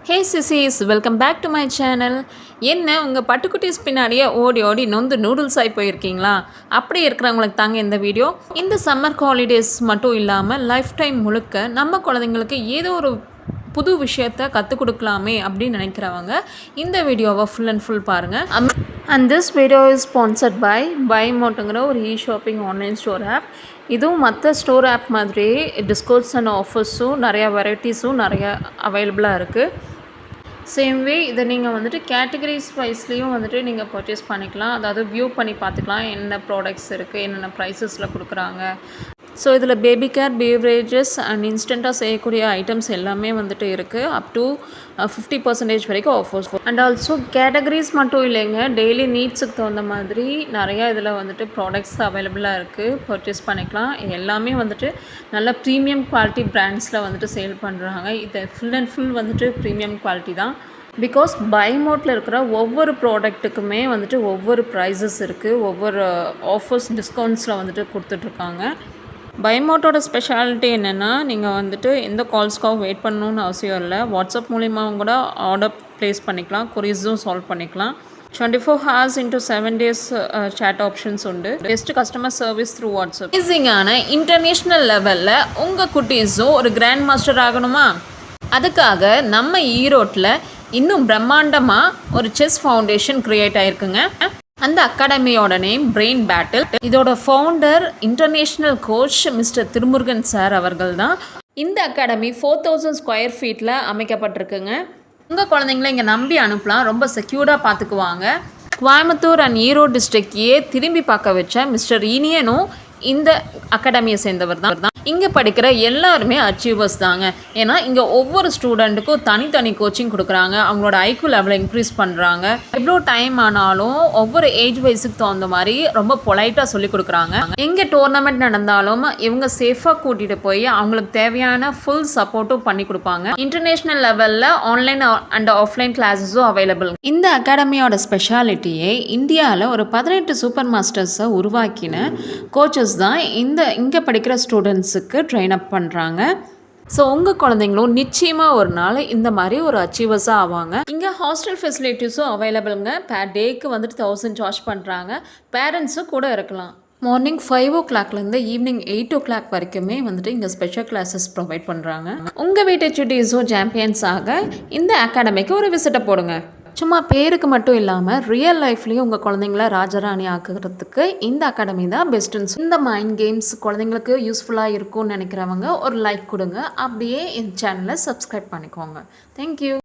ஹே சிசிஸ், welcome back to my channel. என்ன உங்கள் பட்டுக்குட்டிஸ் பின்னாடியே ஓடி ஓடி நொந்து நூடுல்ஸ் ஆகி போயிருக்கீங்களா? அப்படி இருக்கிறவங்களுக்கு தாங்க இந்த வீடியோ. இந்த சம்மர் ஹாலிடேஸ் மட்டும் இல்லாமல் லைஃப் டைம் முழுக்க நம்ம குழந்தைங்களுக்கு ஏதோ ஒரு புது விஷயத்த கற்றுக் கொடுக்கலாமே அப்படின்னு நினைக்கிறவங்க இந்த வீடியோவை ஃபுல் அண்ட் ஃபுல் பாருங்கள். And this video is sponsored by பைமோட்டுங்கிற ஒரு ஷாப்பிங் ஆன்லைன் ஸ்டோர் ஆப். இதுவும் மற்ற ஸ்டோர் ஆப் மாதிரியே டிஸ்கவுண்ட்ஸ் அண்ட் ஆஃபர்ஸும் நிறையா வெரைட்டிஸும் நிறையா அவைலபிளாக இருக்குது. சேம் வே இதை நீங்கள் வந்துட்டு கேட்டகரிஸ் வைஸ்லேயும் வந்துட்டு நீங்கள் பர்ச்சேஸ் பண்ணிக்கலாம். அதாவது வியூ பண்ணி பார்த்துக்கலாம் என்ன ப்ராடக்ட்ஸ் இருக்குது, என்னென்ன ப்ரைஸஸில் கொடுக்குறாங்க. ஸோ இதில் பேபி கேர், பேவரேஜஸ் அண்ட் இன்ஸ்டண்ட்டாக செய்யக்கூடிய ஐட்டம்ஸ் எல்லாமே வந்துட்டு இருக்குது. அப் டு 50% வரைக்கும் ஆஃபர்ஸ். அண்ட் ஆல்சோ கேட்டகரிஸ் மட்டும் இல்லைங்க, டெய்லி நீட்ஸுக்கு தகுந்த மாதிரி நிறையா இதில் வந்துட்டு ப்ராடக்ட்ஸ் அவைலபிளாக இருக்குது, பர்ச்சேஸ் பண்ணிக்கலாம். எல்லாமே வந்துட்டு நல்ல ப்ரீமியம் குவாலிட்டி பிராண்ட்ஸில் வந்துட்டு சேல் பண்ணுறாங்க. இது ஃபுல் அண்ட் ஃபுல் வந்துட்டு ப்ரீமியம் குவாலிட்டி தான். பிகாஸ் பைமோட்டில் இருக்கிற ஒவ்வொரு ப்ராடக்ட்டுக்குமே வந்துட்டு ஒவ்வொரு ப்ரைஸஸ் இருக்குது, ஒவ்வொரு ஆஃபர்ஸ் டிஸ்கவுண்ட்ஸில் வந்துட்டு கொடுத்துட்ருக்காங்க. பைமோட்டோட ஸ்பெஷாலிட்டி என்னென்னா, நீங்கள் வந்துட்டு எந்த கால்ஸ்க்காகவும் வெயிட் பண்ணணுன்னு அவசியம் இல்லை. வாட்ஸ்அப் மூலிமாவும் கூட ஆர்டர் ப்ளேஸ் பண்ணிக்கலாம், கொரீஸும் சால்வ் பண்ணிக்கலாம். 24 hours into 7 days chat options உண்டு. Best customer service through WhatsApp. ஈஸிங்கான இன்டர்நேஷ்னல் லெவலில் உங்கள் குட்டீஸும் ஒரு கிராண்ட் மாஸ்டர் ஆகணுமா? அதுக்காக நம்ம ஈரோட்டில் இன்னும் பிரம்மாண்டமாக ஒரு செஸ் ஃபவுண்டேஷன் க்ரியேட் ஆகிருக்குங்க. அந்த அகாடமியோட நேம் பிரெயின் பேட்டில். இதோட founder international coach mister Thirumurugan sir அவர்கள் தான். இந்த அகாடமி 4000 ஸ்கொயர் ஃபீட்டில் அமைக்கப்பட்டிருக்குங்க. உங்கள் குழந்தைங்கள இங்கே நம்பி அனுப்பலாம், ரொம்ப செக்யூர்டாக பார்த்துக்குவாங்க. கோயம்புத்தூர் அண்ட் ஈரோடு டிஸ்ட்ரிக்டையே திரும்பி பார்க்க வச்ச மிஸ்டர் இனியனும் இந்த அகாடமியை சேர்ந்தவர் தான். இங்கே படிக்கிற எல்லாருமே அச்சீவர்ஸ் தாங்க. ஏன்னா இங்கே ஒவ்வொரு ஸ்டூடெண்ட்டுக்கும் தனித்தனி கோச்சிங் கொடுக்குறாங்க, அவங்களோட ஐக்யூ லெவலை இன்க்ரீஸ் பண்ணுறாங்க. எவ்வளோ டைம் ஆனாலும் ஒவ்வொரு ஏஜ் வைஸுக்கு தகுந்த மாதிரி ரொம்ப பொலைட்டாக சொல்லி கொடுக்குறாங்க. எங்கே டோர்னமெண்ட் நடந்தாலும் இவங்க சேஃபாக கூட்டிகிட்டு போய் அவங்களுக்கு தேவையான ஃபுல் சப்போர்ட்டும் பண்ணி கொடுப்பாங்க. இன்டர்நேஷ்னல் லெவலில் ஆன்லைன் அண்ட் ஆஃப்லைன் கிளாஸஸும் அவைலபிள். இந்த அகாடமியோட ஸ்பெஷாலிட்டியே இந்தியாவில் ஒரு 18 சூப்பர் மாஸ்டர்ஸை உருவாக்கின கோச்சஸ் தான் இங்கே படிக்கிற ஸ்டூடெண்ட்ஸுக்கு ட்ரெயின் அப் பண்ணுறாங்க. ஸோ உங்கள் குழந்தைங்களும் நிச்சயமாக ஒரு நாள் இந்த மாதிரி ஒரு அச்சீவர்ஸாக ஆவாங்க. இங்கே ஹாஸ்டல் ஃபெசிலிட்டிஸும் அவைலபிளுங்க. பேர் டேக்கு வந்துட்டு 1000 சார்ஜ் பண்ணுறாங்க. பேரண்ட்ஸும் கூட இருக்கலாம். மார்னிங் 5 o'clockலேருந்து ஈவினிங் 8 o'clock வரைக்குமே வந்துட்டு இங்கே ஸ்பெஷல் கிளாஸஸ் ப்ரொவைட் பண்ணுறாங்க. உங்கள் வீட்டு சுட்டீஸும் சாம்பியன்ஸ் ஆக இந்த அகாடமிக்கு ஒரு விசிட்டை போடுங்க. சும்மா பேருக்கு மட்டும் இல்லாமல் ரியல் லைஃப்லேயும் உங்கள் குழந்தைங்கள ராஜராணி ஆக்குறதுக்கு இந்த அகாடமி தான் பெஸ்ட்டுன்னு. இந்த மைண்ட் கேம்ஸ் குழந்தைங்களுக்கு யூஸ்ஃபுல்லாக இருக்கும்னு நினைக்கிறவங்க ஒரு லைக் கொடுங்க, அப்படியே என் சேனலை சப்ஸ்கிரைப் பண்ணிக்கோங்க. தேங்க்யூ.